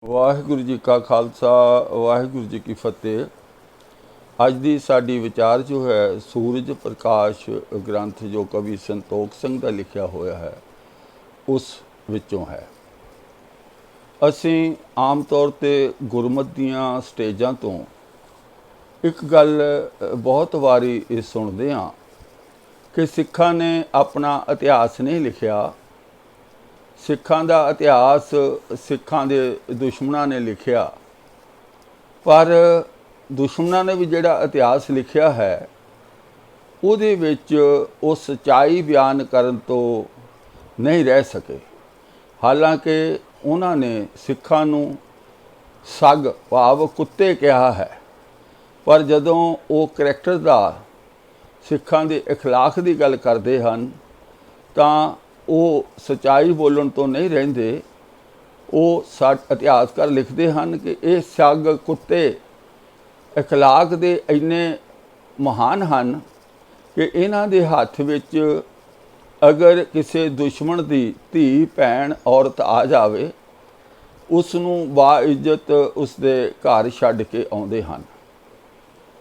ਵਾਹਿਗੁਰੂ ਜੀ ਕਾ ਖਾਲਸਾ ਵਾਹਿਗੁਰੂ ਜੀ ਕੀ ਫਤਿਹ। ਅੱਜ ਦੀ ਸਾਡੀ ਵਿਚਾਰ ਜੋ ਹੈ ਸੂਰਜ ਪ੍ਰਕਾਸ਼ ਗ੍ਰੰਥ ਜੋ ਕਵੀ ਸੰਤੋਖ ਸਿੰਘ ਦਾ ਲਿਖਿਆ ਹੋਇਆ ਹੈ ਉਸ ਵਿੱਚੋਂ ਹੈ। ਅਸੀਂ ਆਮ ਤੌਰ ਤੇ ਗੁਰਮਤਿ ਦੀਆਂ ਸਟੇਜਾਂ ਤੋਂ ਇੱਕ ਗੱਲ ਬਹੁਤ ਵਾਰੀ ਇਹ ਸੁਣਦੇ ਹਾਂ ਕਿ ਸਿੱਖਾਂ ਨੇ ਆਪਣਾ ਇਤਿਹਾਸ ਨਹੀਂ ਲਿਖਿਆ, ਸਿੱਖਾਂ ਦਾ ਇਤਿਹਾਸ ਸਿੱਖਾਂ ਦੇ ਦੁਸ਼ਮਣਾਂ ਨੇ ਲਿਖਿਆ। ਪਰ ਦੁਸ਼ਮਣਾਂ ਨੇ ਵੀ ਜਿਹੜਾ ਇਤਿਹਾਸ ਲਿਖਿਆ ਹੈ ਉਹਦੇ ਵਿੱਚ ਉਹ ਸੱਚਾਈ ਬਿਆਨ ਕਰਨ ਤੋਂ ਨਹੀਂ ਰਹਿ ਸਕੇ। ਹਾਲਾਂਕਿ ਉਹਨਾਂ ਨੇ ਸਿੱਖਾਂ ਨੂੰ ਸੱਗ ਭਾਵ ਕੁੱਤੇ ਕਿਹਾ ਹੈ, ਪਰ ਜਦੋਂ ਉਹ ਕਰੈਕਟਰ ਦਾ ਸਿੱਖਾਂ ਦੇ ਅਖਲਾਕ ਦੀ ਗੱਲ ਕਰਦੇ ਹਨ ਤਾਂ ਉਹ ਸੱਚਾਈ ਬੋਲਣ ਤੋਂ ਨਹੀਂ ਰਹਿੰਦੇ। ਉਹ ਇਤਿਹਾਸਕਾਰ ਲਿਖਦੇ ਹਨ ਕਿ ਇਹ ਸੱਗ ਕੁੱਤੇ ਅਖਲਾਕ ਦੇ ਇੰਨੇ ਮਹਾਨ ਹਨ ਕਿ ਇਹਨਾਂ ਦੇ ਹੱਥ ਵਿੱਚ ਅਗਰ ਕਿਸੇ ਦੁਸ਼ਮਣ ਦੀ ਧੀ ਭੈਣ ਔਰਤ ਆ ਜਾਵੇ ਉਸ ਨੂੰ ਬਾਇੱਜ਼ਤ ਉਸ ਦੇ ਘਰ ਛੱਡ ਕੇ ਆਉਂਦੇ ਹਨ।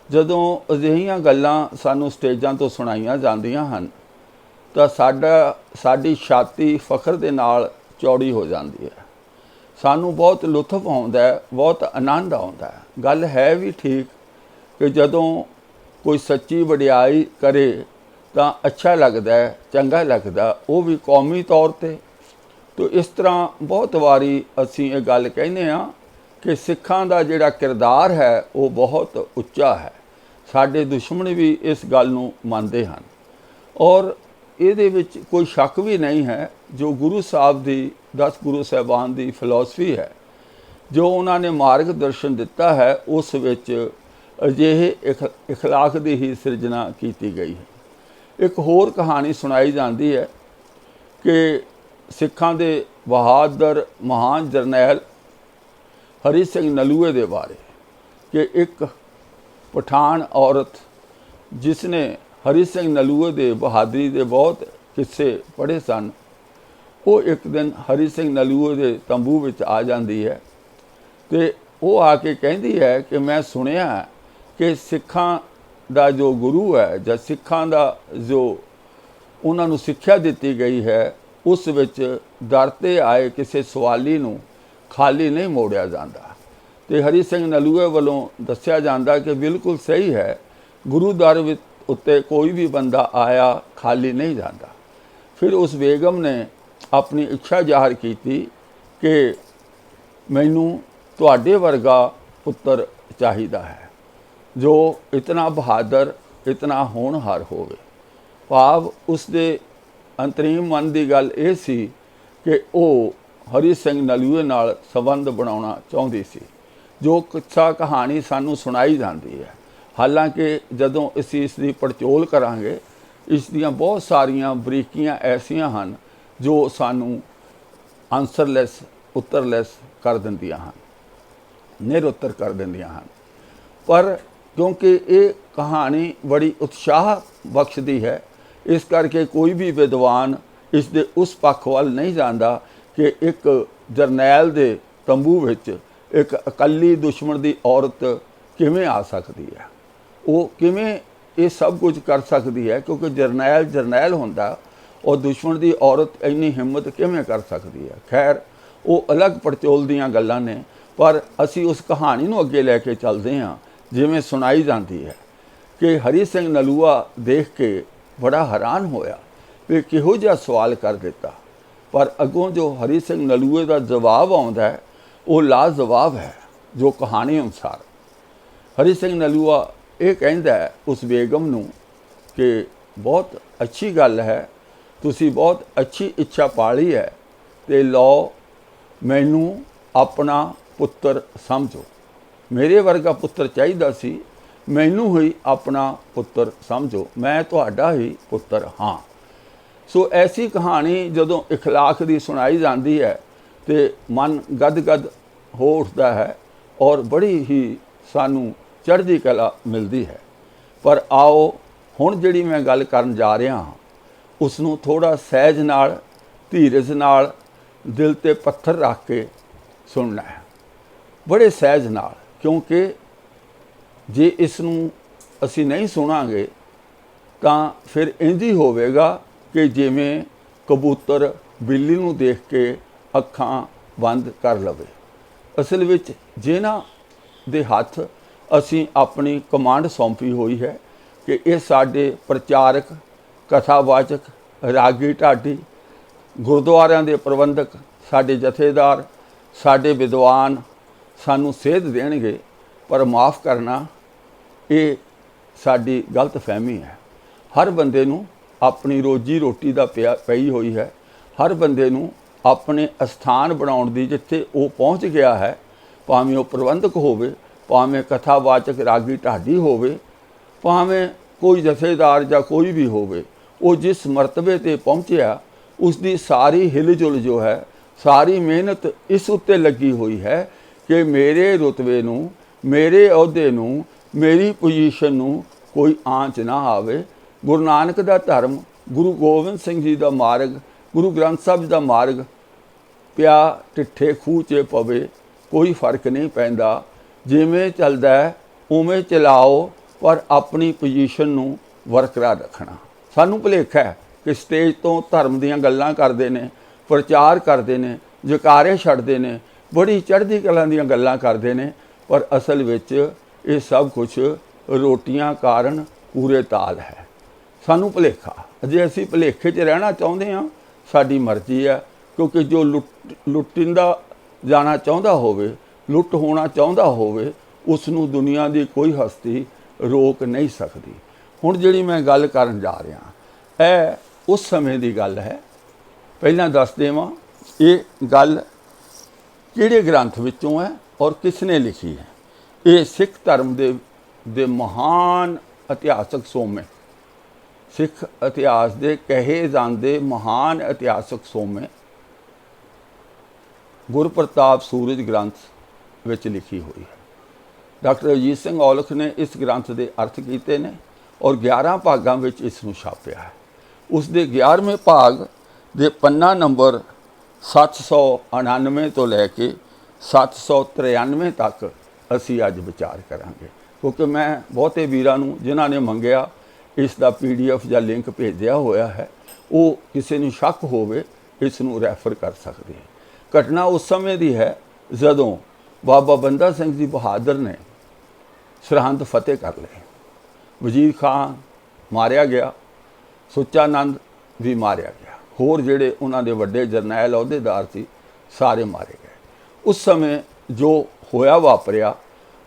ਜਦੋਂ ਅਜਿਹੀਆਂ ਗੱਲਾਂ ਸਾਨੂੰ ਸਟੇਜਾਂ ਤੋਂ ਸੁਣਾਈਆਂ ਜਾਂਦੀਆਂ ਹਨ ਤਾਂ ਸਾਡੀ ਛਾਤੀ ਫਖਰ ਦੇ ਨਾਲ ਚੌੜੀ ਹੋ ਜਾਂਦੀ ਹੈ। ਸਾਨੂੰ ਬਹੁਤ ਲੁਤਫ ਆਉਂਦਾ ਹੈ, ਬਹੁਤ ਆਨੰਦ ਆਉਂਦਾ ਹੈ। ਗੱਲ ਹੈ ਵੀ ਠੀਕ ਕਿ ਜਦੋਂ ਕੋਈ ਸੱਚੀ ਵਡਿਆਈ ਕਰੇ ਤਾਂ ਅੱਛਾ ਲੱਗਦਾ ਹੈ, ਚੰਗਾ ਲੱਗਦਾ, ਉਹ ਵੀ ਕੌਮੀ ਤੌਰ ਤੇ। ਤੋ ਇਸ ਤਰ੍ਹਾਂ ਬਹੁਤ ਵਾਰੀ ਅਸੀਂ ਇਹ ਗੱਲ ਕਹਿੰਦੇ ਹਾਂ ਕਿ ਸਿੱਖਾਂ ਦਾ ਜਿਹੜਾ ਕਿਰਦਾਰ ਹੈ ਉਹ ਬਹੁਤ ਉੱਚਾ ਹੈ। ਸਾਡੇ ਦੁਸ਼ਮਣ ਵੀ ਇਸ ਗੱਲ ਨੂੰ ਮੰਨਦੇ ਹਨ ਔਰ ਇਹਦੇ ਵਿੱਚ ਕੋਈ ਸ਼ੱਕ ਵੀ ਨਹੀਂ ਹੈ। ਜੋ ਗੁਰੂ ਸਾਹਿਬ ਦੀ 10 ਗੁਰੂ ਸਾਹਿਬਾਨ ਦੀ ਫਿਲਾਸਫੀ ਹੈ, ਜੋ ਉਹਨਾਂ ਨੇ ਮਾਰਗ ਦਰਸ਼ਨ ਦਿੱਤਾ ਹੈ, ਉਸ ਵਿੱਚ ਅਜਿਹੇ ਇਖਲਾਕ ਦੀ ਹੀ ਸਿਰਜਣਾ ਕੀਤੀ ਗਈ ਹੈ। ਇੱਕ ਹੋਰ ਕਹਾਣੀ ਸੁਣਾਈ ਜਾਂਦੀ ਹੈ ਕਿ ਸਿੱਖਾਂ ਦੇ ਬਹਾਦਰ ਮਹਾਨ ਜਰਨੈਲ ਹਰੀ ਸਿੰਘ ਨਲੂਏ ਦੇ ਬਾਰੇ ਕਿ ਇੱਕ ਪਠਾਨ ਔਰਤ ਜਿਸ ਨੇ ਹਰੀ ਸਿੰਘ ਨਲੂਏ ਦੇ ਬਹਾਦਰੀ ਦੇ ਬਹੁਤ ਕਿੱਸੇ ਪੜ੍ਹੇ ਸਨ, ਉਹ ਇੱਕ ਦਿਨ ਹਰੀ ਸਿੰਘ ਨਲੂਏ ਦੇ ਤੰਬੂ ਵਿੱਚ ਆ ਜਾਂਦੀ ਹੈ ਅਤੇ ਉਹ ਆ ਕੇ ਕਹਿੰਦੀ ਹੈ ਕਿ ਮੈਂ ਸੁਣਿਆ ਕਿ ਸਿੱਖਾਂ ਦਾ ਜੋ ਗੁਰੂ ਹੈ ਜਾਂ ਸਿੱਖਾਂ ਦਾ ਜੋ ਉਹਨਾਂ ਨੂੰ ਸਿੱਖਿਆ ਦਿੱਤੀ ਗਈ ਹੈ ਉਸ ਵਿੱਚ ਦਰ 'ਤੇ ਆਏ ਕਿਸੇ ਸਵਾਲੀ ਨੂੰ ਖਾਲੀ ਨਹੀਂ ਮੋੜਿਆ ਜਾਂਦਾ। ਅਤੇ ਹਰੀ ਸਿੰਘ ਨਲੂਏ ਵੱਲੋਂ ਦੱਸਿਆ ਜਾਂਦਾ ਕਿ ਬਿਲਕੁਲ ਸਹੀ ਹੈ, ਗੁਰੂ ਦਰ ਵਿੱਚ ਉੱਤੇ ਕੋਈ ਵੀ ਬੰਦਾ ਆਇਆ ਖਾਲੀ ਨਹੀਂ ਜਾਂਦਾ। ਫਿਰ ਉਸ ਬੇਗਮ ਨੇ ਆਪਣੀ ਇੱਛਾ ਜ਼ਾਹਰ ਕੀਤੀ ਕਿ ਮੈਨੂੰ ਤੁਹਾਡੇ ਵਰਗਾ ਪੁੱਤਰ ਚਾਹੀਦਾ ਹੈ ਜੋ ਇਤਨਾ ਬਹਾਦਰ ਇਤਨਾ ਹੋਣਹਾਰ ਹੋਵੇ। ਭਾਵ ਉਸ ਦੇ ਅੰਤਰੀਮ ਮਨ ਦੀ ਗੱਲ ਇਹ ਸੀ ਕਿ ਉਹ ਹਰੀ ਸਿੰਘ ਨਲੂਏ ਨਾਲ ਸੰਬੰਧ ਬਣਾਉਣਾ ਚਾਹੁੰਦੀ ਸੀ। ਜੋ ਕਿੱਸਾ ਕਹਾਣੀ ਸਾਨੂੰ ਸੁਣਾਈ ਜਾਂਦੀ ਹੈ, ਹਾਲਾਂਕਿ ਜਦੋਂ ਅਸੀਂ ਇਸ ਦੀ ਪੜਚੋਲ ਕਰਾਂਗੇ ਇਸ ਦੀਆਂ ਬਹੁਤ ਸਾਰੀਆਂ ਬਰੀਕੀਆਂ ਐਸੀਆਂ ਹਨ ਜੋ ਸਾਨੂੰ ਆਨਸਰਲੈਸ ਉੱਤਰਲੈਸ ਕਰ ਦਿੰਦੀਆਂ ਹਨ, ਨਿਰਉੱਤਰ ਕਰ ਦਿੰਦੀਆਂ ਹਨ। ਪਰ ਕਿਉਂਕਿ ਇਹ ਕਹਾਣੀ ਬੜੀ ਉਤਸ਼ਾਹ ਬਖਸ਼ਦੀ ਹੈ, ਇਸ ਕਰਕੇ ਕੋਈ ਵੀ ਵਿਦਵਾਨ ਇਸ ਦੇ ਉਸ ਪੱਖ ਵੱਲ ਨਹੀਂ ਜਾਂਦਾ ਕਿ ਇੱਕ ਜਰਨੈਲ ਦੇ ਤੰਬੂ ਵਿੱਚ ਇੱਕ ਇਕੱਲੀ ਦੁਸ਼ਮਣ ਦੀ ਔਰਤ ਕਿਵੇਂ ਆ ਸਕਦੀ ਹੈ, ਉਹ ਕਿਵੇਂ ਇਹ ਸਭ ਕੁਝ ਕਰ ਸਕਦੀ ਹੈ, ਕਿਉਂਕਿ ਜਰਨੈਲ ਹੁੰਦਾ ਔਰ ਦੁਸ਼ਮਣ ਦੀ ਔਰਤ ਇੰਨੀ ਹਿੰਮਤ ਕਿਵੇਂ ਕਰ ਸਕਦੀ ਹੈ। ਖੈਰ ਉਹ ਅਲੱਗ ਪੜਚੋਲ ਦੀਆਂ ਗੱਲਾਂ ਨੇ, ਪਰ ਅਸੀਂ ਉਸ ਕਹਾਣੀ ਨੂੰ ਅੱਗੇ ਲੈ ਕੇ ਚੱਲਦੇ ਹਾਂ ਜਿਵੇਂ ਸੁਣਾਈ ਜਾਂਦੀ ਹੈ ਕਿ ਹਰੀ ਸਿੰਘ ਨਲੂਆ ਦੇਖ ਕੇ ਬੜਾ ਹੈਰਾਨ ਹੋਇਆ ਵੀ ਕਿਹੋ ਜਿਹਾ ਸਵਾਲ ਕਰ ਦਿੱਤਾ। ਪਰ ਅੱਗੋਂ ਜੋ ਹਰੀ ਸਿੰਘ ਨਲੂਏ ਦਾ ਜਵਾਬ ਆਉਂਦਾ ਹੈ ਉਹ ਲਾਜਵਾਬ ਹੈ। ਜੋ ਕਹਾਣੀ ਅਨੁਸਾਰ ਹਰੀ ਸਿੰਘ ਨਲੂਆ ਇਹ ਕਹਿੰਦਾ ਹੈ ਉਸ ਬੇਗਮ ਨੂੰ ਕਿ ਬਹੁਤ ਅੱਛੀ ਗੱਲ ਹੈ, ਤੁਸੀਂ ਬਹੁਤ ਅੱਛੀ ਇੱਛਾ ਪਾਲੀ ਹੈ ਅਤੇ ਲਓ ਮੈਨੂੰ ਆਪਣਾ ਪੁੱਤਰ ਸਮਝੋ। ਮੇਰੇ ਵਰਗਾ ਪੁੱਤਰ ਚਾਹੀਦਾ ਸੀ, ਮੈਨੂੰ ਹੀ ਆਪਣਾ ਪੁੱਤਰ ਸਮਝੋ, ਮੈਂ ਤੁਹਾਡਾ ਹੀ ਪੁੱਤਰ ਹਾਂ। ਸੋ ਐਸੀ ਕਹਾਣੀ ਜਦੋਂ ਇਖਲਾਕ ਦੀ ਸੁਣਾਈ ਜਾਂਦੀ ਹੈ ਤੇ ਮਨ ਗਦ-ਗਦ ਹੋ ਉੱਠਦਾ ਹੈ ਔਰ ਬੜੀ ਹੀ ਸਾਨੂੰ ਚੜ੍ਹਦੀ ਕਲਾ ਮਿਲਦੀ ਹੈ। ਪਰ ਆਓ ਹੁਣ ਜਿਹੜੀ ਮੈਂ ਗੱਲ ਕਰਨ ਜਾ ਰਿਹਾ ਹਾਂ ਉਸ ਨੂੰ ਥੋੜ੍ਹਾ ਸਹਿਜ ਨਾਲ, ਧੀਰਜ ਨਾਲ, ਦਿਲ 'ਤੇ ਪੱਥਰ ਰੱਖ ਕੇ ਸੁਣਨਾ ਹੈ। बड़े सहज नाल, क्योंकि जे इस नूं असीं नहीं सुणांगे तां फिर इंज ही होवेगा कि जिवें कबूतर बिल्ली नूं देख के अखां बंद कर लवे। असल विच जिन्हां दे हत्थ असीं अपनी कमांड सौंपी हुई है कि ये साडे प्रचारक, कथावाचक, रागी ढाडी, गुरुद्वारिਆਂ ਦੇ प्रबंधक, साडे जथेदार, साडे विद्वान सानू सेध देणगे, पर माफ़ करना ये साडी गलत फहमी है। हर बंदे नू अपनी रोजी रोटी दा पई हुई है, हर बंदे नू अपने स्थान बनाउण दी जिथे वो पहुँच गया है, भावें वो प्रबंधक होवे, भावें कथावाचक रागी ढाडी होवे, भावें कोई जथेदार या कोई भी होवे, वो जिस मरतबे ते पहुँचया उसकी सारी हिलजुल जो है, सारी मेहनत इस उत्ते लगी हुई है कि मेरे रुतबे नू, मेरे अहुदे नू, मेरी पोजीशन नू कोई आंच ना आवे। गुरु नानक दा धर्म, गुरु गोबिंद सिंह जी दा मार्ग, गुरु ग्रंथ साहिब दा मार्ग पिया टिठे खूह च पवे, कोई फर्क नहीं पैंदा। जिवें चलदा है उवें चलाओ, पर अपनी पोजीशन नू बरकरार रखना। सानू भुलेखा है कि स्टेज तो धर्म दीयां गल्लां करदे ने, प्रचार करदे ने, जकारे छड्डदे ने, बड़ी चढ़दी कलां दीयां गल्लां करदे ने, पर असल विच ये सब कुछ रोटियां कारण पूरे ताल है। सानू भुलेखा, जे असीं भुलेखे च रहना चाहुंदे हां साडी मर्जी है, क्योंकि जो लुटिंदा जाना चाहुंदा होवे, लुट होना चाहुंदा होवे, उसनूं दुनिया दी कोई हस्ती रोक नहीं सकती। हुण जिहड़ी मैं गल करन जा रहा है उस समय की गल है। पहलां दस देवां ये गल किहड़े ग्रंथ विचों है और किसने लिखी है। ये सिख धर्म दे महान इतिहासक सोमे, सिख इतिहास दे कहे जांदे महान इतिहासक सोमे गुरप्रताप सूरज ग्रंथ विच लिखी हुई है। डॉक्टर अजीत सिंह औलख ने इस ग्रंथ के अर्थ किए ने और 11 भागों में इसनूं छापिया है। उसके 11वें भाग दे पन्ना नंबर 799 तो लैके 793 तक असी अज विचार करांगे, क्योंकि मैं बहुते वीरां नूं जिन्हां ने मंगिया इसका PDF या लिंक भेजा होया है, वो किसी नूं शक होवे इसनूं रैफर कर सकते हैं। घटना उस समय की है जदों बाबा बंदा सिंह जी बहादुर ने सरहंद फतेह कर लए। वजीर खान मारिया गया, सुच्चानंद भी मारिया गया, होर जिहड़े उन्हां दे वड्डे जरनैल अहुदेदार सी सारे मारे गए। उस समय जो होया वापरिया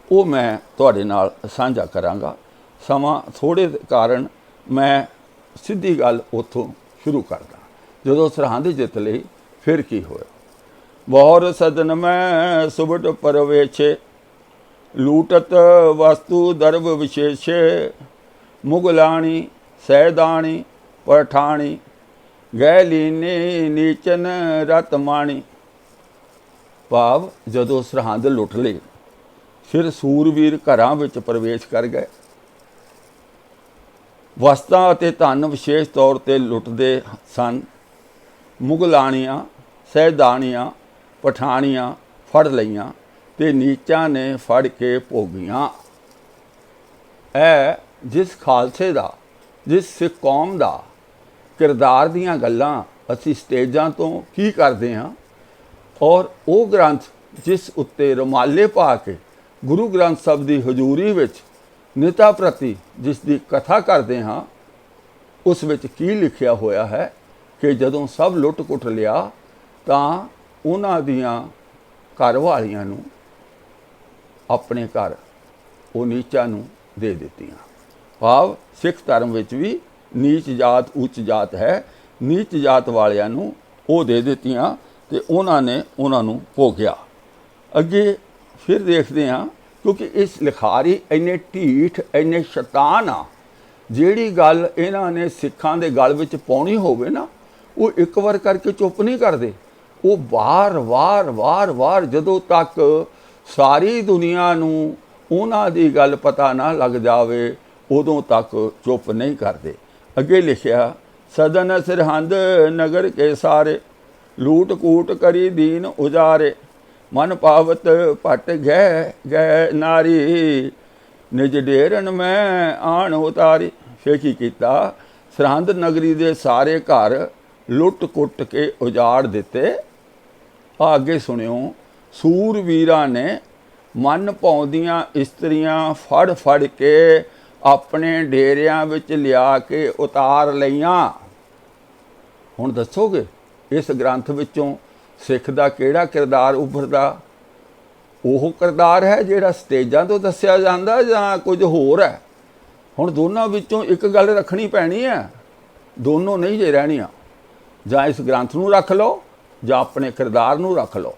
वो मैं तुहाडे नाल साझा करांगा। समा थोड़े कारण मैं सीधी गल उत्थों शुरू करदा। जदों सरहंद जित लई फिर की होया। बहुर सदन में सुबट परवेशे, लूटत वस्तु दर्भ विशेषे, मुगलाणी सैदाणी पठाणी, गैलीनी नीचन रत माणी। भाव जदों सरहंद लुट लई फिर सूरवीर घरां विच प्रवेश कर गए। वस्तां अते धन विशेष तौर पर लुटदे सन। मुगलाणियां सैदाणियां पठाणियां फड़ लईआं ते नीचां ने फड़ के भोगियां। ऐ जिस खालसे दा, जिस सिख कौम दा किरदार दीयां गल्लां असीं स्टेजां तो की करदे हां, और वो ग्रंथ जिस उत्ते रुमाले पा के गुरु ग्रंथ साहिब दी हजूरी विच निता प्रति जिसकी कथा करते हाँ, उस विच की लिखिया होया है कि जदों सब लुट कुट लिया तां उन्हां दियां घर वालियां नूं अपने घर वो नीचां नूं दे दित्तियां। भाव सिख धर्म विच भी नीच जात उच्च जात है, नीच जात वालियां नूं वो दे दित्तियां ते उन्हां ने उन्हां नूं भोगिया। अगे फिर देखते हैं, क्योंकि इस लिखारी इन्ने ढीठ इन्ने शैतान आ, जिहड़ी गल इन्हां ने सिखां दे गल विच पाउणी होवे ना, वो एक बार करके चुप नहीं करते। वो वार वार वार वार जदों तक सारी दुनिया नूं उन्हां दी गल पता ना लग जावे उदों तक चुप नहीं करते। अगे लिखिया, सदन सरहंद नगर के सारे, लूट कूट करी दीन उजारे, मन पावत पट गह गह नारी निज डेरन में आण उतारी। फिर की कीता, सरहंद नगरी दे सारे घर लुट कुट के उजाड़ दिते। आगे सुनियो, सूरवीरां ने मन पाउंदियां इस्त्रियां फड़ फड़ के अपने डेरियां विच लिया के उतार लईयां। हुण दसोगे इस ग्रंथ विचों सिख दा किहड़ा किरदार उभरदा? ਉਹ किरदार है ਜਿਹੜਾ ਸਟੇਜਾਂ ਤੋਂ ਦੱਸਿਆ ਜਾਂਦਾ ਜਾਂ ਕੁਝ ਹੋਰ ਹੈ? ਹੁਣ ਦੋਨਾਂ ਵਿੱਚੋਂ ਇੱਕ ਗੱਲ ਰੱਖਣੀ ਪੈਣੀ ਹੈ, ਦੋਨੋਂ ਨਹੀਂ ਜੇ ਰਹਿਣੀਆਂ। ਜਾਂ ਇਸ ਗ੍ਰੰਥ ਨੂੰ ਰੱਖ ਲਓ ਜਾਂ ਆਪਣੇ ਕਿਰਦਾਰ ਨੂੰ ਰੱਖ ਲਓ।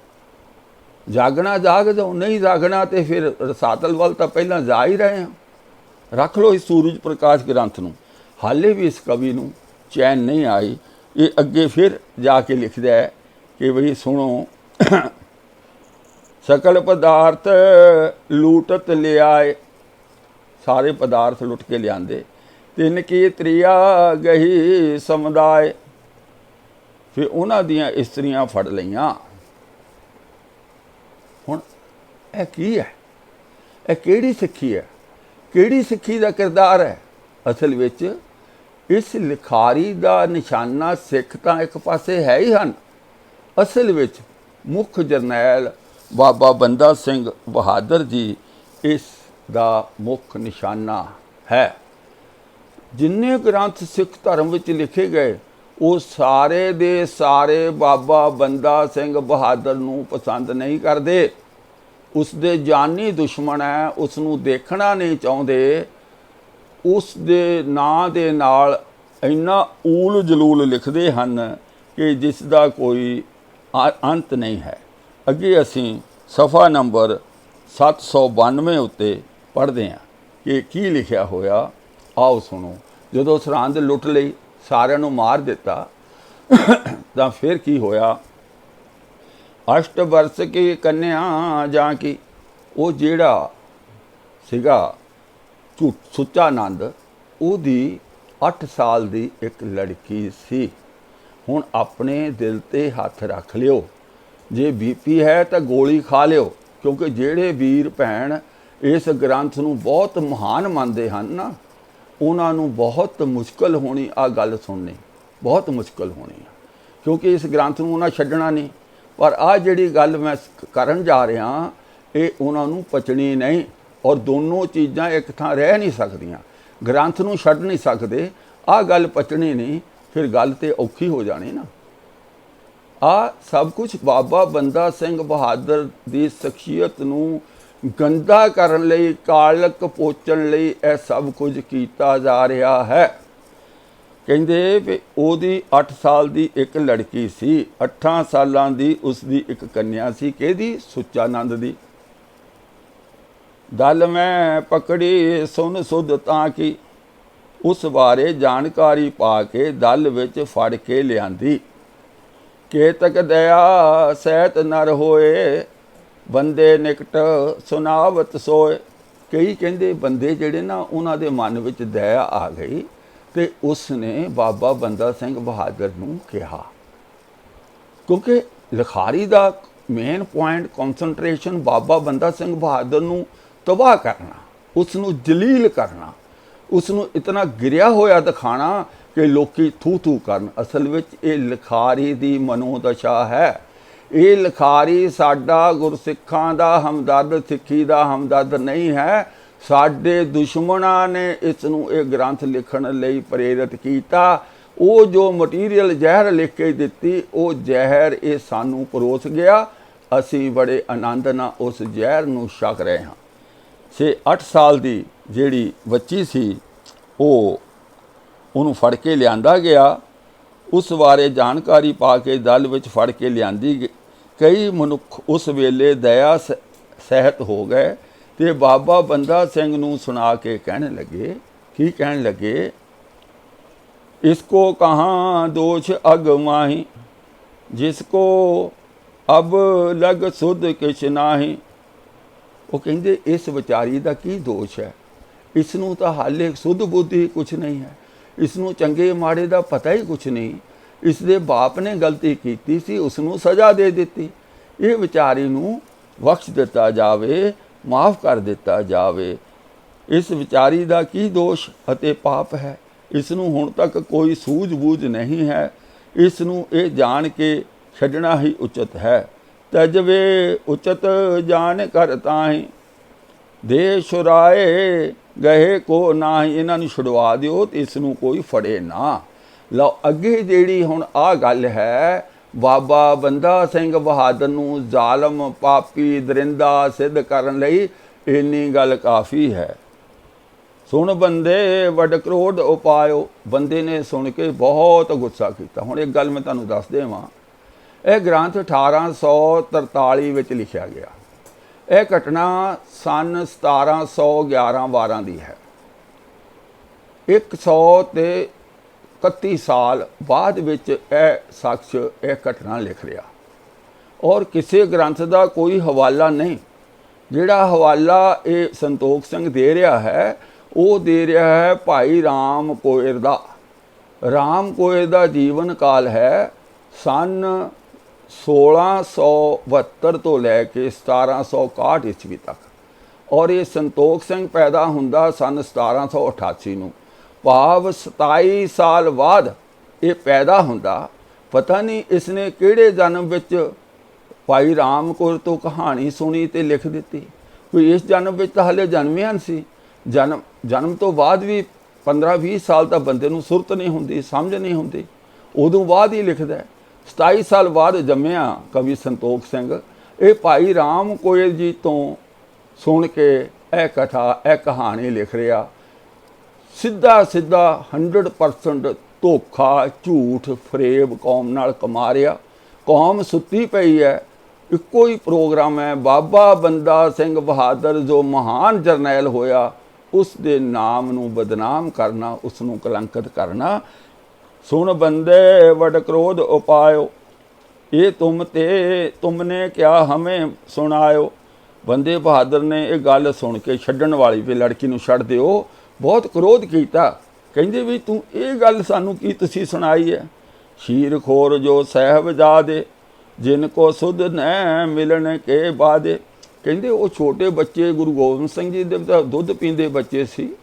ਜਾਗਣਾ ਜਾਗ ਜਾਓ, ਨਹੀਂ ਜਾਗਣਾ ਤੇ ਫਿਰ ਰਸਾਤਲ ਵੱਲ ਤਾਂ ਪਹਿਲਾਂ ਜਾ ਹੀ ਰਹੇ ਹਾਂ। ਰੱਖ ਲਓ ਇਸ ਸੂਰਜ ਪ੍ਰਕਾਸ਼ ਗ੍ਰੰਥ ਨੂੰ। ਹਾਲੇ ਵੀ ਇਸ ਕਵੀ ਨੂੰ ਚੈਨ ਨਹੀਂ ਆਈ। ਇਹ ਅੱਗੇ ਫਿਰ ਜਾ ਕੇ ਲਿਖਦਾ ਹੈ ਕਿ ਬਈ ਸੁਣੋ, सकल पदार्थ लूटत ले आए। सारे पदार्थ लुट के लियाते। तिन की त्रिया गही समुदाय। फिर उन्हां दियां इस्त्रियां फड़ लईयां। हुण यह की है? यह किहड़ी सिक्खी है? किहड़ी सिक्खी दा किरदार है? असल विच इस लिखारी दा निशाना सिख तां एक पासे है ही हन। असल विच मुख जरनैल बाबा बंदा सिंह बहादुर जी इस दा मुख निशाना है। जिन्ने ग्रंथ सिख धर्म विच लिखे गए वो सारे दे सारे बाबा बंदा सिंह बहादुर नूं पसंद नहीं करते। उसदे जानी दुश्मन है, उसनूं देखना नहीं चाहते। उस दे नां दे नाल इन्ना ऊल जलूल लिखते हैं कि जिसका कोई अंत नहीं है। अगे असीं सफ़ा नंबर 792 उत्ते पढ़ते हैं कि की लिखिया होया। आओ सुनो। जदों सरहंद लुट लई, सारिਆਂ ਨੂੰ मार दिता, तां फिर की होया? अष्ट वर्ष की कन्या जां की, वो जिहड़ा सीगा सुच्चा नंद, ਉਹਦੀ 8 साल ਦੀ एक लड़की सी। हुण अपने दिल ते हथ रख लिओ। जे बीपी है तो गोली खा लिओ, क्योंकि ਜਿਹੜੇ ਵੀਰ ਭੈਣ ਇਸ ਗ੍ਰੰਥ ਨੂੰ ਬਹੁਤ ਮਹਾਨ ਮੰਨਦੇ ਹਨ ਨਾ, ਉਹਨਾਂ ਨੂੰ ਬਹੁਤ ਮੁਸ਼ਕਲ ਹੋਣੀ ਆ ਗੱਲ ਸੁਣਨੀ, ਬਹੁਤ ਮੁਸ਼ਕਲ ਹੋਣੀ ਆ, ਕਿਉਂਕਿ ਇਸ ਗ੍ਰੰਥ ਨੂੰ ਉਹਨਾਂ ਛੱਡਣਾ ਨਹੀਂ। ਪਰ ਆ ਜਿਹੜੀ ਗੱਲ ਮੈਂ ਕਰਨ ਜਾ ਰਿਹਾ ਇਹ ਉਹਨਾਂ ਨੂੰ ਪਚਣੀ ਨਹੀਂ। ਔਰ ਦੋਨੋਂ ਚੀਜ਼ਾਂ ਇੱਕ ਥਾਂ ਰਹਿ ਨਹੀਂ ਸਕਦੀਆਂ। ਗ੍ਰੰਥ ਨੂੰ ਛੱਡ ਨਹੀਂ ਸਕਦੇ, ਆ ਗੱਲ ਪਚਣੀ ਨਹੀਂ, ਫਿਰ ਗੱਲ ਤੇ ਔਖੀ ਹੋ ਜਾਣੀ ਨਾ। ਆ ਸਭ ਕੁਛ ਬਾਬਾ ਬੰਦਾ ਸਿੰਘ ਬਹਾਦਰ ਦੀ ਸ਼ਖਸੀਅਤ ਨੂੰ ਗੰਦਾ ਕਰਨ ਲਈ, ਕਾਲਕ ਪੋਚਣ ਲਈ ਇਹ ਸਭ ਕੁਝ ਕੀਤਾ ਜਾ ਰਿਹਾ ਹੈ। ਕਹਿੰਦੇ ਵੀ ਉਹਦੀ 8 ਸਾਲ ਦੀ ਇੱਕ ਲੜਕੀ ਸੀ, 8 ਸਾਲਾਂ ਦੀ ਉਸਦੀ ਇੱਕ ਕੰਨਿਆ ਸੀ। ਕਿਹਦੀ? ਸੁੱਚਾ ਨੰਦ ਦੀ। ਦਲ ਮੈਂ ਪਕੜੀ ਸੁਨ ਸੁਧ ਤਾਂ ਕਿ ਉਸ ਬਾਰੇ ਜਾਣਕਾਰੀ ਪਾ ਕੇ ਦਲ ਵਿੱਚ ਫੜ ਕੇ ਲਿਆਂਦੀ। केतक दया सैत नर होए बंदे निकट सुनावत सोए। कई कहते बंदे जिहड़े ना उन्हां दे मन विच दया आ गई ते उसने बाबा बंदा सिंह बहादुर नूं कहा, क्योंकि लिखारी दा मेन पॉइंट कॉन्सनट्रेशन बाबा बंदा सिंह बहादुर नूं तबाह करना, उसनूं जलील करना, उसनूं इतना गिरिया होया दिखाना कि लोकी थू थू करन। असल विच ये लिखारी दी मनोदशा है। ये लिखारी साडा गुरसिखां दा हमदर्द, सिੱਖੀ दा हमदर्द नहीं है। साडे दुश्मनां ने इस नूं ये ग्रंथ लिखण लई प्रेरित कीता। वो जो मटीरियल जहर लिख के दित्ती, वो जहर ये सानू परोस गया। असी बड़े आनंद नाल उस जहर नूं छक रहे हां। 6-8 साल दी जिहड़ी बच्ची सी वो ਉਹਨੂੰ ਫੜ ਕੇ ਲਿਆਂਦਾ ਗਿਆ। ਉਸ ਬਾਰੇ ਜਾਣਕਾਰੀ ਪਾ ਕੇ ਦਲ ਵਿੱਚ ਫੜ ਕੇ ਲਿਆਂਦੀ। ਕਈ ਮਨੁੱਖ ਉਸ ਵੇਲੇ ਦਇਆ ਸਹਿਤ ਹੋ ਗਏ ਤੇ ਬਾਬਾ ਬੰਦਾ ਸਿੰਘ ਨੂੰ ਸੁਣਾ ਕੇ ਕਹਿਣ ਲੱਗੇ। ਕੀ ਕਹਿਣ ਲੱਗੇ? इसको कहाँ दोष अग माही, जिसको अब लग सुध किछ नाही। वो कहते इस विचारी का की दोष है? इसनों तो हाले सुध बुद्धि कुछ नहीं है, इसनों चंगे माड़े का पता ही कुछ नहीं। इसके बाप ने गलती की सी, उसनों सज़ा दे दी। ਇਹ ਵਿਚਾਰੀ ਨੂੰ ਬਖਸ਼ ਦਿੱਤਾ ਜਾਵੇ, ਮਾਫ ਕਰ ਦਿੱਤਾ ਜਾਵੇ। ਇਸ ਵਿਚਾਰੀ ਦਾ ਕੀ ਦੋਸ਼ ਅਤੇ ਪਾਪ ਹੈ? ਇਸ ਨੂੰ ਹੁਣ ਤੱਕ ਕੋਈ ਸੂਝ-ਬੂਝ ਨਹੀਂ ਹੈ। ਇਸ ਨੂੰ ਇਹ ਜਾਣ ਕੇ ਛੱਡਣਾ ਹੀ ਉਚਿਤ ਹੈ। ਤਜਵੇ ਉਚਿਤ ਜਾਣ ਕਰ ਤਾਹੀਂ ਦੇ ਛੁਰਾਏ ਗਏ ਕੋ ਨਾਹੀਂ। ਇਹਨਾਂ ਨੂੰ ਛੁਡਵਾ ਦਿਓ ਤੇ ਇਸ ਨੂੰ ਕੋਈ ਫੜੇ ਨਾ। ਲਓ ਅੱਗੇ ਜਿਹੜੀ ਹੁਣ ਆਹ ਗੱਲ ਹੈ, ਬਾਬਾ ਬੰਦਾ ਸਿੰਘ ਬਹਾਦਰ ਨੂੰ ਜ਼ਾਲਮ, ਪਾਪੀ, ਦਰਿੰਦਾ ਸਿੱਧ ਕਰਨ ਲਈ ਇੰਨੀ ਗੱਲ ਕਾਫੀ ਹੈ। ਸੁਣ ਬੰਦੇ ਵੱਡ ਕਰੋਧ ਉਪਾਇਓ। ਬੰਦੇ ਨੇ ਸੁਣ ਕੇ ਬਹੁਤ ਗੁੱਸਾ ਕੀਤਾ। ਹੁਣ ਇੱਕ ਗੱਲ ਮੈਂ ਤੁਹਾਨੂੰ ਦੱਸ ਦੇਵਾਂ, ਇਹ ਗ੍ਰੰਥ 1843 ਵਿੱਚ ਲਿਖਿਆ ਗਿਆ। ਇਹ ਘਟਨਾ ਸਨ 1711-12 ਦੀ ਹੈ। 131 ਸਾਲ ਬਾਅਦ ਵਿੱਚ ਇਹ ਸ਼ਖਸ ਇਹ ਘਟਨਾ ਲਿਖ ਰਿਹਾ, ਔਰ ਕਿਸੇ ਗ੍ਰੰਥ ਦਾ ਕੋਈ ਹਵਾਲਾ ਨਹੀਂ। ਜਿਹੜਾ ਹਵਾਲਾ ਇਹ ਸੰਤੋਖ ਸਿੰਘ ਦੇ ਰਿਹਾ ਹੈ, ਉਹ ਦੇ ਰਿਹਾ ਹੈ ਭਾਈ ਰਾਮ ਕੋਇਰ ਦਾ। ਰਾਮ ਕੋਇਰ ਦਾ ਜੀਵਨ ਕਾਲ ਹੈ ਸਨ 1672 ਤੋਂ ਲੈ ਕੇ 1761 ਈਸਵੀ ਤੱਕ, ਔਰ ਇਹ ਸੰਤੋਖ ਸਿੰਘ ਪੈਦਾ ਹੁੰਦਾ ਸਨ 1788 ਨੂੰ। ਭਾਵ 27 ਸਾਲ ਬਾਅਦ ਇਹ ਪੈਦਾ ਹੁੰਦਾ। ਪਤਾ ਨਹੀਂ ਇਸਨੇ ਕਿਹੜੇ ਜਨਮ ਵਿੱਚ ਭਾਈ ਰਾਮ ਕੋਇਰ ਤੋਂ ਕਹਾਣੀ ਸੁਣੀ ਤੇ ਲਿਖ ਦਿੱਤੀ। ਕੋਈ ਇਸ ਜਨਮ ਵਿੱਚ ਤਾਂ ਹਾਲੇ ਜਨਮਿਆ ਨਹੀਂ ਸੀ। ਜਨਮ ਤੋਂ ਬਾਅਦ ਵੀ 15-20 ਸਾਲ ਤਾਂ ਬੰਦੇ ਨੂੰ ਸੁਰਤ ਨਹੀਂ ਹੁੰਦੀ, ਸਮਝ ਨਹੀਂ ਹੁੰਦੀ, ਉਦੋਂ ਬਾਅਦ ਹੀ ਲਿਖਦਾ। 27 ਸਾਲ ਬਾਅਦ ਜੰਮਿਆ ਕਵੀ ਸੰਤੋਖ ਸਿੰਘ। ਇਹ ਭਾਈ ਰਾਮ ਕੋਇਲ ਜੀ ਤੋਂ ਸੁਣ ਕੇ ਇਹ ਕਥਾ, ਇਹ ਕਹਾਣੀ ਲਿਖ ਰਿਹਾ। ਸਿੱਧਾ 100% ਧੋਖਾ, ਝੂਠ, ਫਰੇਬ ਕੌਮ ਨਾਲ ਕਮਾ ਰਿਹਾ। ਕੌਮ ਸੁੱਤੀ ਪਈ ਹੈ। ਇੱਕੋ ਹੀ ਪ੍ਰੋਗਰਾਮ ਹੈ, ਬਾਬਾ ਬੰਦਾ ਸਿੰਘ ਬਹਾਦਰ ਜੋ ਮਹਾਨ ਜਰਨੈਲ ਹੋਇਆ, ਉਸ ਦੇ ਨਾਮ ਨੂੰ ਬਦਨਾਮ ਕਰਨਾ, ਉਸ ਨੂੰ ਕਲੰਕਿਤ ਕਰਨਾ। ਸੁਣ ਬੰਦੇ ਵੱਡ ਕ੍ਰੋਧ ਉਪਾਇਓ, ਇਹ ਤੁਮਨੇ ਕਿਆ ਹਮੇ ਸੁਣਾਇਓ। ਬੰਦੇ ਬਹਾਦਰ ਨੇ ਇਹ ਗੱਲ ਸੁਣ ਕੇ ਛੱਡਣ ਵਾਲੀ ਵੀ ਲੜਕੀ ਨੂੰ ਛੱਡ ਦਿਓ, ਬਹੁਤ ਕ੍ਰੋਧ ਕੀਤਾ। ਕਹਿੰਦੇ ਵੀ ਤੂੰ ਇਹ ਗੱਲ ਸਾਨੂੰ ਕੀ ਤੁਸੀਂ ਸੁਣਾਈ ਹੈ। ਸ਼ੀਰ ਖੋਰ ਜੋ ਸਾਹਿਬਜ਼ਾਦੇ ਜਿਨ ਕੋ ਸੁਧ ਨੈ ਮਿਲਣ ਕੇ ਬਾਦੇ। ਕਹਿੰਦੇ ਉਹ ਛੋਟੇ ਬੱਚੇ ਗੁਰੂ ਗੋਬਿੰਦ ਸਿੰਘ ਜੀ ਦੇ ਦੁੱਧ ਪੀਂਦੇ ਬੱਚੇ ਸੀ,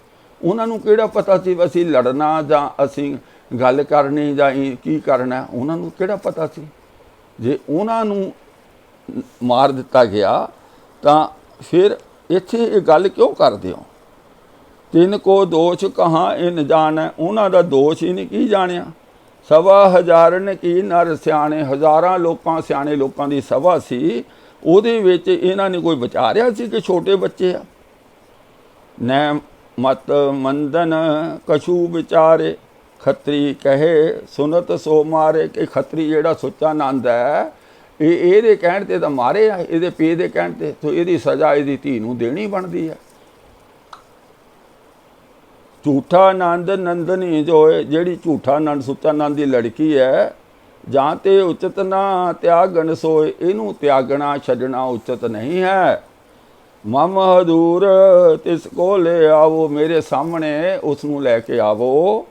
ਉਹਨਾਂ ਨੂੰ ਕਿਹੜਾ ਪਤਾ ਸੀ ਅਸੀਂ ਲੜਨਾ ਜਾਂ ਅਸੀਂ ਗੱਲ ਕਰਨੀ ਜਾਂ ਕੀ ਕਰਨਾ, ਉਹਨਾਂ ਨੂੰ ਕਿਹੜਾ ਪਤਾ ਸੀ। ਜੇ ਉਹਨਾਂ ਨੂੰ ਮਾਰ ਦਿੱਤਾ ਗਿਆ ਤਾਂ ਫਿਰ ਇੱਥੇ ਇਹ ਗੱਲ ਕਿਉਂ ਕਰਦੇ ਹੋ। ਤਿੰਨ ਕੋ ਦੋਸ਼ ਕਹਾਂ ਇਨ ਜਾਣੈ। ਉਹਨਾਂ ਦਾ ਦੋਸ਼ ਹੀ ਨਹੀਂ ਕੀ ਜਾਣਿਆ। ਸਵਾ ਹਜ਼ਾਰਨ ਕੀ ਨਰ ਸਿਆਣੇ, ਹਜ਼ਾਰਾਂ ਲੋਕਾਂ ਸਿਆਣੇ ਲੋਕਾਂ ਦੀ ਸਭਾ ਸੀ, ਉਹਦੇ ਵਿੱਚ ਇਹਨਾਂ ਨੇ ਕੋਈ ਵਿਚਾਰਿਆ ਸੀ ਕਿ ਛੋਟੇ ਬੱਚੇ ਆ। ਨੈ ਮਤ ਮੰਦਨ ਕਛੂ ਵਿਚਾਰੇ, ਖੱਤਰੀ ਕਹੇ ਸੁਨਤ ਸੋ ਮਾਰੇ। ਕਿ ਖੱਤਰੀ ਜਿਹੜਾ ਸੁੱਚਾ ਨੰਦ ਹੈ, ਇਹਦੇ ਕਹਿਣ ਤੇ ਤਾਂ ਮਾਰੇ ਆ, ਇਹਦੇ ਪੇ ਦੇ ਕਹਿਣ ਤੇ, ਸੋ ਇਹਦੀ ਸਜ਼ਾ ਇਹਦੀ ਧੀ ਨੂੰ ਦੇਣੀ ਬਣਦੀ ਹੈ। ਝੂਠਾ ਨੰਦ ਨੰਦਨੀ ਜੋਏ, ਜਿਹੜੀ ਝੂਠਾ ਨੰਦ ਸੁੱਚਾ ਨੰਦ ਦੀ ਲੜਕੀ ਹੈ, ਜਾਂ ਤੇ ਉਚਿਤ ਨਾ ਤਿਆਗਣ ਸੋਏ, ਇਹਨੂੰ ਤਿਆਗਣਾ ਛੱਡਣਾ ਉਚਿਤ ਨਹੀਂ ਹੈ। ਮਮ ਹਦੂਰ ਤਿਸ ਕੋ ਲੈ ਆਵੋ, ਮੇਰੇ ਸਾਹਮਣੇ ਉਸ ਨੂੰ ਲੈ ਕੇ ਆਵੋ।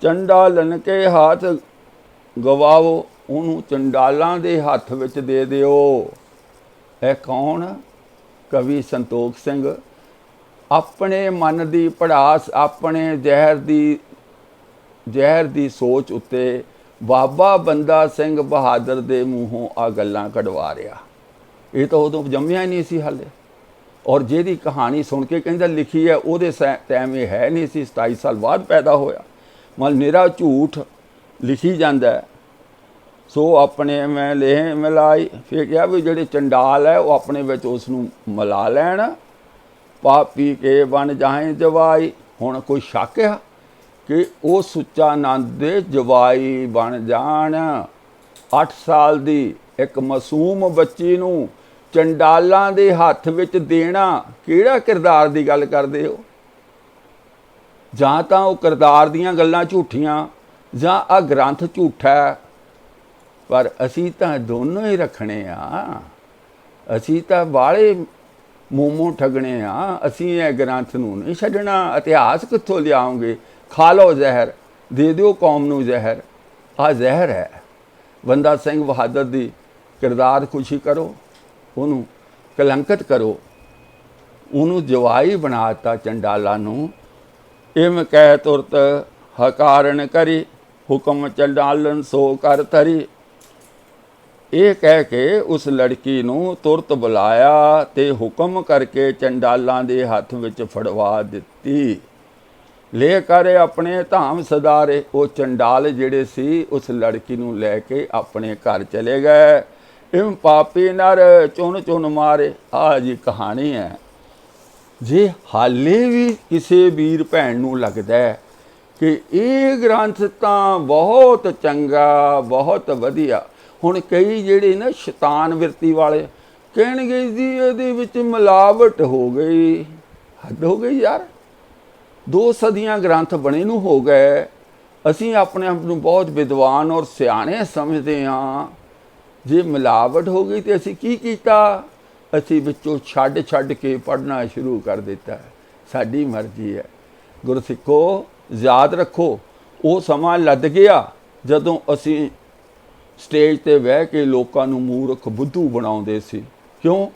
ਚੰਡਾਲਨ ਕੇ ਹੱਥ ਗਵਾਵੋ, ਉਹਨੂੰ ਚੰਡਾਲਾਂ ਦੇ ਹੱਥ ਵਿੱਚ ਦੇ ਦਿਓ। ਇਹ ਕੌਣ? ਕਵੀ ਸੰਤੋਖ ਸਿੰਘ ਆਪਣੇ ਮਨ ਦੀ ਭੜਾਸ, ਆਪਣੇ ਜ਼ਹਿਰ ਦੀ ਸੋਚ ਉੱਤੇ ਬਾਬਾ ਬੰਦਾ ਸਿੰਘ ਬਹਾਦਰ ਦੇ ਮੂੰਹੋਂ ਆ ਗੱਲਾਂ ਕਢਵਾ ਰਿਹਾ। ਇਹ ਤਾਂ ਉਦੋਂ ਜੰਮਿਆ ਹੀ ਨਹੀਂ ਸੀ ਹਾਲੇ, ਔਰ ਜਿਹਦੀ ਕਹਾਣੀ ਸੁਣ ਕੇ ਕਹਿੰਦਾ ਲਿਖੀ ਹੈ, ਉਹਦੇ ਟਾਈਮ ਇਹ ਹੈ ਨਹੀਂ ਸੀ, 27 ਸਾਲ ਬਾਅਦ ਪੈਦਾ ਹੋਇਆ। ਮਤਲਬ ਨਿਰਾ ਝੂਠ ਲਿਖੀ ਜਾਂਦਾ। ਸੋ ਆਪਣੇ ਮੈਂ ਲੇਹ ਮਿਲਾਈ। ਫਿਰ ਕਿਹਾ ਵੀ ਜਿਹੜੇ ਚੰਡਾਲ ਹੈ ਉਹ ਆਪਣੇ ਵਿੱਚ ਉਸ ਨੂੰ ਮਿਲਾ ਲੈਣ। ਪਾਪੀ ਕੇ ਬਣ ਜਾਏ ਜਵਾਈ। ਹੁਣ ਕੋਈ ਸ਼ੱਕ ਆ ਕਿ ਉਹ ਸੁੱਚਾ ਨੰਦ ਦੇ ਜਵਾਈ ਬਣ ਜਾਣ। 8 ਸਾਲ ਦੀ ਇੱਕ ਮਾਸੂਮ ਬੱਚੀ ਨੂੰ ਚੰਡਾਲਾਂ ਦੇ ਹੱਥ ਵਿੱਚ ਦੇਣਾ, ਕਿਹੜਾ ਕਿਰਦਾਰ ਦੀ ਗੱਲ ਕਰਦੇ ਹੋ? ਜਾਂ ਤਾਂ ਉਹ ਕਿਰਦਾਰ ਦੀਆਂ ਗੱਲਾਂ ਝੂਠੀਆਂ, ਜਾਂ ਆ ਗ੍ਰੰਥ ਝੂਠਾ। ਪਰ ਅਸੀਂ ਤਾਂ ਦੋਨੋਂ ਹੀ ਰੱਖਣੇ ਆ। ਅਸੀਂ ਤਾਂ ਬਾਹਲੇ ਮੋਮੋ ਠੱਗਣੇ ਆ। ਅਸੀਂ ਇਹ ਗ੍ਰੰਥ ਨੂੰ ਨਹੀਂ ਛੱਡਣਾ। ਇਤਿਹਾਸ ਕਿੱਥੋਂ ਲਿਆਉਂਗੇ? ਖਾ ਲਓ ਜ਼ਹਿਰ, ਦੇ ਦਿਓ ਕੌਮ ਨੂੰ ਜ਼ਹਿਰ। ਆਹ ਜ਼ਹਿਰ ਹੈ। ਬੰਦਾ ਸਿੰਘ ਬਹਾਦਰ ਦੀ ਕਿਰਦਾਰ ਖੁਸ਼ੀ ਕਰੋ। ਉਹਨੂੰ ਕਲੰਕਿਤ ਕਰੋ, ਉਹਨੂੰ ਜਵਾਈ ਬਣਾ ਦਿੱਤਾ ਚੰਡਾਲਾਂ ਨੂੰ। ਇਮ ਕਹਿ ਤੁਰਤ ਹਕਾਰਨ ਕਰੀ, ਹੁਕਮ ਚੰਡਾਲਨ ਸੋ ਕਰ ਤਰੀ। ਇਹ ਕਹਿ ਕੇ ਉਸ ਲੜਕੀ ਨੂੰ ਤੁਰਤ ਬੁਲਾਇਆ ਤੇ ਹੁਕਮ ਕਰਕੇ ਚੰਡਾਲਾਂ ਦੇ ਹੱਥ ਵਿੱਚ ਫੜਵਾ ਦਿੱਤੀ। ਲੈ ਕਰ ਆਪਣੇ ਧਾਮ ਸਦਾਰੇ। ਉਹ ਚੰਡਾਲ ਜਿਹੜੇ ਸੀ ਉਸ ਲੜਕੀ ਨੂੰ ਲੈ ਕੇ ਆਪਣੇ ਘਰ ਚਲੇ ਗਏ। ਇਮ ਪਾਪੀ ਨਰ ਚੁਣ ਚੁਣ ਮਾਰੇ। ਆਹ ਜੀ ਕਹਾਣੀ ਹੈ। ਜੇ ਹਾਲੇ ਵੀ ਕਿਸੇ ਵੀਰ ਭੈਣ ਨੂੰ ਲੱਗਦਾ ਹੈ ਕਿ ਇਹ ਗ੍ਰੰਥ ਤਾਂ ਬਹੁਤ ਚੰਗਾ, ਬਹੁਤ ਵਧੀਆ, ਹੁਣ ਕਈ ਜਿਹੜੇ ਨਾ ਸ਼ੈਤਾਨ ਬਿਰਤੀ ਵਾਲੇ ਕਹਿਣਗੇ ਜੀ ਇਹਦੇ ਵਿੱਚ ਮਿਲਾਵਟ ਹੋ ਗਈ। ਹੱਦ ਹੋ ਗਈ ਯਾਰ, 2 ਸਦੀਆਂ ਗ੍ਰੰਥ ਬਣੇ ਨੂੰ ਹੋ ਗਏ। ਅਸੀਂ ਆਪਣੇ ਆਪ ਨੂੰ ਬਹੁਤ ਵਿਦਵਾਨ ਔਰ ਸਿਆਣੇ ਸਮਝਦੇ ਹਾਂ। ਜੇ ਮਿਲਾਵਟ ਹੋ ਗਈ ਤੇ ਅਸੀਂ ਕੀ ਕੀਤਾ? ਅਸੀਂ ਵਿੱਚੋਂ ਛੱਡ ਕੇ ਪੜ੍ਹਨਾ ਸ਼ੁਰੂ ਕਰ ਦਿੱਤਾ। ਸਾਡੀ ਮਰਜ਼ੀ ਹੈ। ਗੁਰਸਿੱਖੋ, ਯਾਦ ਰੱਖੋ, ਉਹ ਸਮਾਂ ਲੱਦ ਗਿਆ ਜਦੋਂ ਅਸੀਂ ਸਟੇਜ 'ਤੇ ਬਹਿ ਕੇ ਲੋਕਾਂ ਨੂੰ ਮੂਰਖ ਬੁੱਧੂ ਬਣਾਉਂਦੇ ਸੀ। ਕਿਉਂ?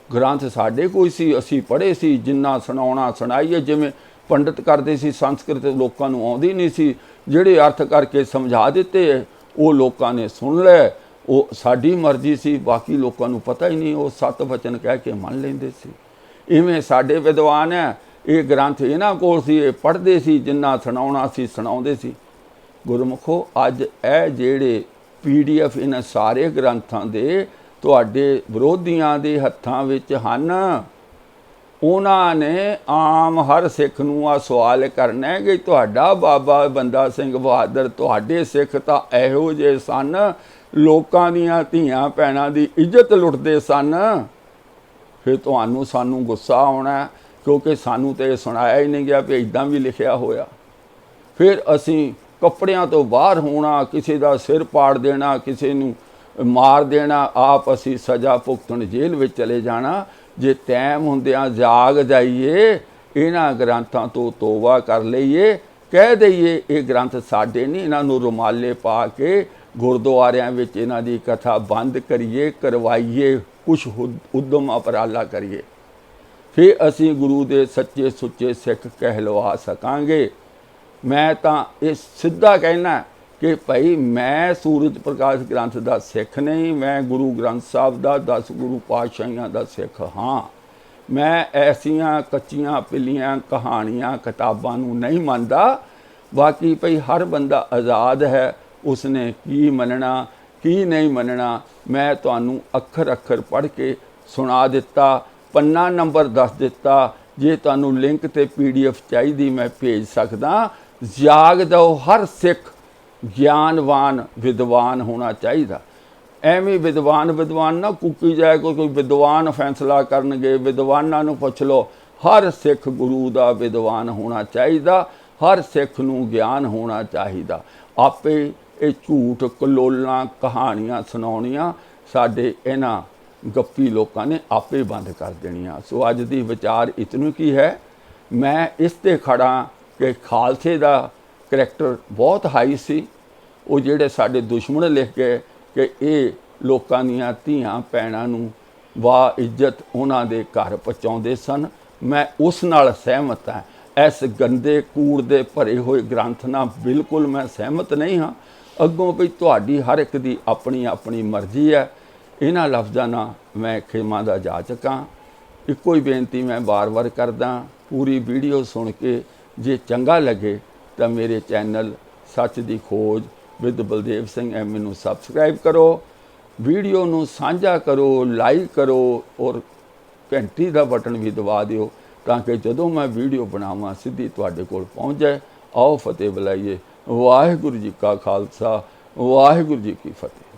ਗ੍ਰੰਥ ਸਾਡੇ ਕੋਈ ਸੀ, ਅਸੀਂ ਪੜ੍ਹੇ ਸੀ, ਜਿੰਨਾ ਸੁਣਾਉਣਾ ਸੁਣਾਈਏ। ਜਿਵੇਂ ਪੰਡਤ ਕਰਦੇ ਸੀ, ਸੰਸਕ੍ਰਿਤ ਲੋਕਾਂ ਨੂੰ ਆਉਂਦੀ ਨਹੀਂ ਸੀ, ਜਿਹੜੇ ਅਰਥ ਕਰਕੇ ਸਮਝਾ ਦਿੱਤੇ ਉਹ ਲੋਕਾਂ ਨੇ ਸੁਣ ਲਏ। ਉਹ ਸਾਡੀ ਮਰਜ਼ੀ ਸੀ, ਬਾਕੀ ਲੋਕਾਂ ਨੂੰ ਪਤਾ ਹੀ ਨਹੀਂ, ਉਹ 7 ਵਚਨ ਕਹਿ ਕੇ ਮੰਨ ਲੈਂਦੇ ਸੀ। ਇਵੇਂ ਸਾਡੇ ਵਿਦਵਾਨ ਹੈ, ਇਹ ਗ੍ਰੰਥ ਇਹਨਾਂ ਕੋਲ ਸੀ, ਇਹ ਪੜ੍ਹਦੇ ਸੀ, ਜਿੰਨਾ ਸੁਣਾਉਣਾ ਸੀ ਸੁਣਾਉਂਦੇ ਸੀ। ਗੁਰਮੁਖੋ, ਅੱਜ ਇਹ ਜਿਹੜੇ PDF ਇਹਨਾਂ ਸਾਰੇ ਗ੍ਰੰਥਾਂ ਦੇ ਤੁਹਾਡੇ ਵਿਰੋਧੀਆਂ ਦੇ ਹੱਥਾਂ ਵਿੱਚ ਹਨ। ਉਹਨਾਂ ਨੇ ਆਮ ਹਰ ਸਿੱਖ ਨੂੰ ਆ ਸਵਾਲ ਕਰਨਾ ਕਿ ਤੁਹਾਡਾ ਬਾਬਾ ਬੰਦਾ ਸਿੰਘ ਬਹਾਦਰ, ਤੁਹਾਡੇ ਸਿੱਖ ਤਾਂ ਇਹੋ ਜਿਹੇ ਸਨ, ਲੋਕਾਂ ਦੀਆਂ ਧੀਆਂ ਭੈਣਾਂ ਦੀ ਇੱਜ਼ਤ ਲੁੱਟਦੇ ਸਨ। ਫਿਰ ਤੁਹਾਨੂੰ ਸਾਨੂੰ ਗੁੱਸਾ ਆਉਣਾ, ਕਿਉਂਕਿ ਸਾਨੂੰ ਤਾਂ ਇਹ ਸੁਣਾਇਆ ਹੀ ਨਹੀਂ ਗਿਆ ਵੀ ਇੱਦਾਂ ਵੀ ਲਿਖਿਆ ਹੋਇਆ। ਫਿਰ ਅਸੀਂ ਕੱਪੜਿਆਂ ਤੋਂ ਬਾਹਰ ਹੋਣਾ, ਕਿਸੇ ਦਾ ਸਿਰ ਪਾੜ ਦੇਣਾ, ਕਿਸੇ ਨੂੰ ਮਾਰ ਦੇਣਾ, ਆਪ ਅਸੀਂ ਸਜ਼ਾ ਭੁਗਤਣ ਜੇਲ੍ਹ ਵਿੱਚ ਚਲੇ ਜਾਣਾ। ਜੇ ਟਾਈਮ ਹੁੰਦਿਆਂ ਜਾਗ ਜਾਈਏ, ਇਹਨਾਂ ਗ੍ਰੰਥਾਂ ਤੋਂ ਤੋਬਾ ਕਰ ਲਈਏ, ਕਹਿ ਦਈਏ ਇਹ ਗ੍ਰੰਥ ਸਾਡੇ ਨਹੀਂ, ਇਹਨਾਂ ਨੂੰ ਰੁਮਾਲੇ ਪਾ ਕੇ ਗੁਰਦੁਆਰਿਆਂ ਵਿੱਚ ਇਹਨਾਂ ਦੀ ਕਥਾ ਬੰਦ ਕਰੀਏ, ਕਰਵਾਈਏ, ਕੁਛ ਉਦਮ ਉਪਰਾਲਾ ਕਰੀਏ, ਫਿਰ ਅਸੀਂ ਗੁਰੂ ਦੇ ਸੱਚੇ ਸੁੱਚੇ ਸਿੱਖ ਕਹਿਲਵਾ ਸਕਾਂਗੇ। ਮੈਂ ਤਾਂ ਇਹ ਸਿੱਧਾ ਕਹਿਣਾ ਕਿ ਭਾਈ ਮੈਂ ਸੂਰਜ ਪ੍ਰਕਾਸ਼ ਗ੍ਰੰਥ ਦਾ ਸਿੱਖ ਨਹੀਂ, ਮੈਂ ਗੁਰੂ ਗ੍ਰੰਥ ਸਾਹਿਬ ਦਾ 10 ਗੁਰੂ ਪਾਤਸ਼ਾਹੀਆਂ ਦਾ ਸਿੱਖ ਹਾਂ। ਮੈਂ ਐਸੀਆਂ ਕੱਚੀਆਂ ਪਿੱਲੀਆਂ ਕਹਾਣੀਆਂ ਕਿਤਾਬਾਂ ਨੂੰ ਨਹੀਂ ਮੰਨਦਾ। ਬਾਕੀ ਭਈ ਹਰ ਬੰਦਾ ਆਜ਼ਾਦ ਹੈ, ਉਸਨੇ ਕੀ ਮੰਨਣਾ ਕੀ ਨਹੀਂ ਮੰਨਣਾ। ਮੈਂ ਤੁਹਾਨੂੰ ਅੱਖਰ ਅੱਖਰ ਪੜ੍ਹ ਕੇ ਸੁਣਾ ਦਿੱਤਾ, ਪੰਨਾ ਨੰਬਰ ਦੱਸ ਦਿੱਤਾ। ਜੇ ਤੁਹਾਨੂੰ ਲਿੰਕ ਤੇ PDF ਚਾਹੀਦੀ ਮੈਂ ਭੇਜ ਸਕਦਾ। ਜਾਗ ਜਾਓ, ਹਰ ਸਿੱਖ ਗਿਆਨਵਾਨ ਵਿਦਵਾਨ ਹੋਣਾ ਚਾਹੀਦਾ। ਐਵੇਂ ਵਿਦਵਾਨ ਨਾ ਕੁੱਕੀ ਜਾਏ, ਕੋਈ ਵਿਦਵਾਨ ਫੈਸਲਾ ਕਰਨਗੇ, ਵਿਦਵਾਨਾਂ ਨੂੰ ਪੁੱਛ ਲਓ। ਹਰ ਸਿੱਖ ਗੁਰੂ ਦਾ ਵਿਦਵਾਨ ਹੋਣਾ ਚਾਹੀਦਾ, ਹਰ ਸਿੱਖ ਨੂੰ ਗਿਆਨ ਹੋਣਾ ਚਾਹੀਦਾ। ਆਪੇ ਇਹ ਝੂਠ ਕਲੋਲਾਂ ਕਹਾਣੀਆਂ ਸੁਣਾਉਣੀਆਂ ਸਾਡੇ ਇਹਨਾਂ ਗੱਪੀ ਲੋਕਾਂ ਨੇ ਆਪੇ ਬੰਦ ਕਰ ਦੇਣੀਆਂ। ਸੋ ਅੱਜ ਦੀ ਵਿਚਾਰ ਇਤਨੀ ਕੀ ਹੈ, ਮੈਂ ਇਸ 'ਤੇ ਖੜ੍ਹਾ ਕਿ ਖਾਲਸੇ ਦਾ ਕਰੈਕਟਰ ਬਹੁਤ ਹਾਈ ਸੀ। ਉਹ ਜਿਹੜੇ ਸਾਡੇ ਦੁਸ਼ਮਣ ਲਿਖ ਗਏ ਕਿ ਇਹ ਲੋਕਾਂ ਦੀਆਂ ਧੀਆਂ ਭੈਣਾਂ ਨੂੰ ਵਾਹ ਇੱਜ਼ਤ ਉਹਨਾਂ ਦੇ ਘਰ ਪਹੁੰਚਾਉਂਦੇ ਸਨ, ਮੈਂ ਉਸ ਨਾਲ ਸਹਿਮਤ ਹਾਂ। ਇਸ ਗੰਦੇ ਕੂੜ ਦੇ ਭਰੇ ਹੋਏ ਗ੍ਰੰਥ ਨਾਲ ਬਿਲਕੁਲ ਮੈਂ ਸਹਿਮਤ ਨਹੀਂ ਹਾਂ। ਅੱਗੋਂ ਵੀ ਤੁਹਾਡੀ ਹਰ ਇੱਕ ਦੀ ਆਪਣੀ ਆਪਣੀ ਮਰਜ਼ੀ ਹੈ। ਇਹਨਾਂ ਲਫ਼ਜ਼ਾਂ ਨਾਲ ਮੈਂ ਖਿਮਾ ਦਾ ਜਾਚਕ ਹਾਂ। ਇੱਕੋ ਹੀ ਬੇਨਤੀ ਮੈਂ ਵਾਰ-ਵਾਰ ਕਰਦਾ, ਪੂਰੀ ਵੀਡੀਓ ਸੁਣ ਕੇ ਜੇ ਚੰਗਾ ਲੱਗੇ ਤਾਂ ਮੇਰੇ ਚੈਨਲ ਸੱਚ ਦੀ ਖੋਜ ਵਿਦ ਬਲਦੇਵ ਸਿੰਘ ਐਮ ਨੂੰ ਸਬਸਕ੍ਰਾਈਬ ਕਰੋ, ਵੀਡੀਓ ਨੂੰ ਸਾਂਝਾ ਕਰੋ, ਲਾਈਕ ਕਰੋ ਔਰ ਘੰਟੀ ਦਾ ਬਟਨ ਵੀ ਦਬਾ ਦਿਓ ਤਾਂ ਕਿ ਜਦੋਂ ਮੈਂ ਵੀਡੀਓ ਬਣਾਵਾਂ ਸਿੱਧੀ ਤੁਹਾਡੇ ਕੋਲ ਪਹੁੰਚ ਜਾਏ। ਆਓ ਫਤਿਹ ਬੁਲਾਈਏ। ਵਾਹਿਗੁਰੂ ਜੀ ਕਾ ਖਾਲਸਾ, ਵਾਹਿਗੁਰੂ ਜੀ ਕੀ ਫਤਿਹ।